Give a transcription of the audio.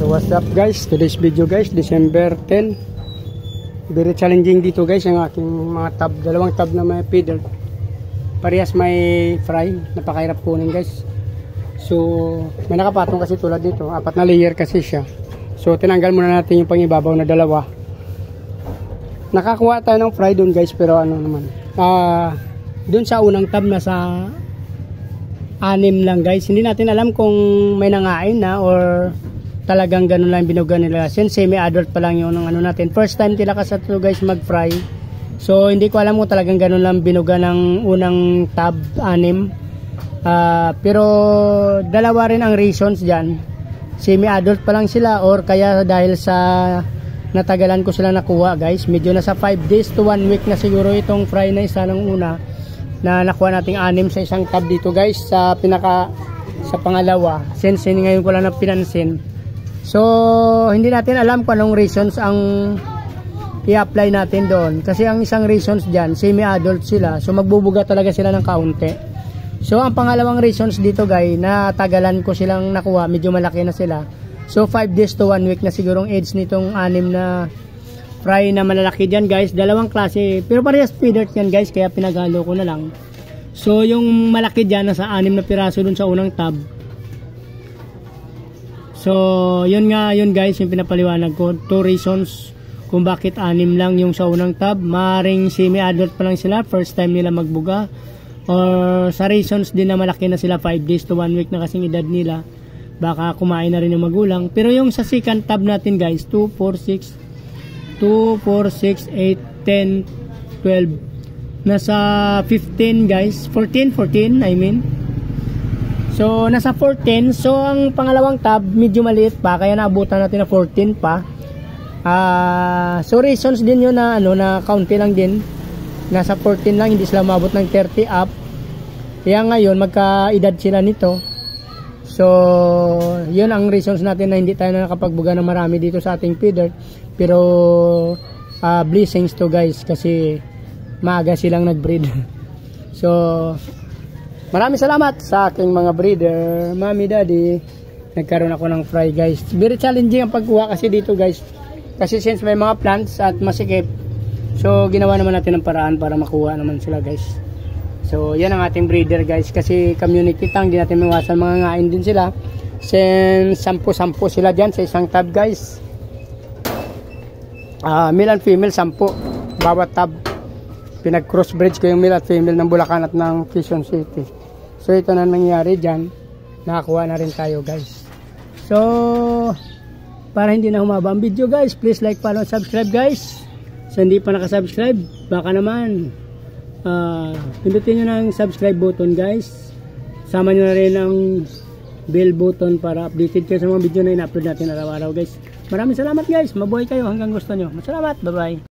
So what's up guys, today's video guys, December 10. Very challenging dito guys yung aking mga tab, dalawang tab na may feeder. Parehas may fry, napakahirap kunin guys. So may nakapatong kasi tulad dito, 4 na layer kasi siya. So tinanggal muna natin yung pangibabaw na dalawa. Nakakuha tayo ng fry doon guys, pero ano naman, doon sa unang tab na sa 6 lang guys, hindi natin alam kung may nangain na or talagang ganun lang binuga nila. Since semi-adult pa lang yung ano natin, first time tila kasi ito guys mag-fry, so hindi ko alam kung talagang ganun lang binuga ng unang tab 6. Pero dalawa rin ang reasons dyan, semi-adult pa lang sila or kaya dahil sa natagalan ko sila nakuha guys, medyo nasa 5 days to 1 week na siguro itong fry na isa ng una na nakuha nating 6 sa isang tab dito guys, sa pangalawa, since ngayon ko lang na pinansin. So hindi natin alam kung anong reasons ang i-apply natin doon, kasi ang isang reasons dyan, semi-adult sila, so magbubuga talaga sila ng kaunti. So ang pangalawang reasons dito guys, na tagalan ko silang nakuha, medyo malaki na sila, so 5 days to 1 week na sigurong age nitong 6 na fry na malalaki dyan guys. Dalawang klase, pero parehas feeder yan guys, kaya pinaghalo ko na lang. So yung malaki dyan, nasa 6 na piraso dun sa unang tab. So yun nga yun guys, yung pinapaliwanag ko, 2 reasons kung bakit 6 lang yung sa unang tab. Maring semi-adult pa lang sila, first time nila magbuga, or sa reasons din na malaki na sila, 5 days to 1 week na kasing edad nila, baka kumain na rin yung magulang. Pero yung sa second tab natin guys, 2, 4, 6, 8, 10, 12, nasa 15 guys, 14 I mean. So nasa 14, so ang pangalawang tab medyo maliit pa, kaya naabutan natin na 14 pa. So reasons din yun na ano, na kaunti lang din, nasa 14 lang, hindi sila maabot ng 30 up. Kaya ngayon magkaedad sila nito. So yun ang reasons natin na hindi tayo nakapagbuga ng marami dito sa ating feeder. Pero blessings to guys, kasi maaga silang nag-breed. So maraming salamat sa aking mga breeder, mommy, daddy. Nagkaroon ako ng fry guys. Very challenging ang pagkuha kasi dito guys, kasi since may mga plants at masikip, so ginawa naman natin ng paraan para makuha naman sila guys. So yan ang ating breeder guys, kasi community tang, di natin mawasan, mga ngain din sila. Since 10 sila dyan sa isang tab guys, male and female 10 bawat tab. Pinag crossbridge ko yung male at female ng Bulacan at ng Quezon City. So ito na nangyari dyan, nakakuha na rin tayo guys. So para hindi na humaba ang video guys, please like, follow, subscribe guys. So hindi pa nakasubscribe, baka naman pindutin nyo na ang subscribe button guys. Sama nyo na rin ang bell button para updated kayo sa mga video na ina-upload natin araw-araw guys. Maraming salamat guys, mabuhay kayo hanggang gusto nyo. Salamat, bye bye.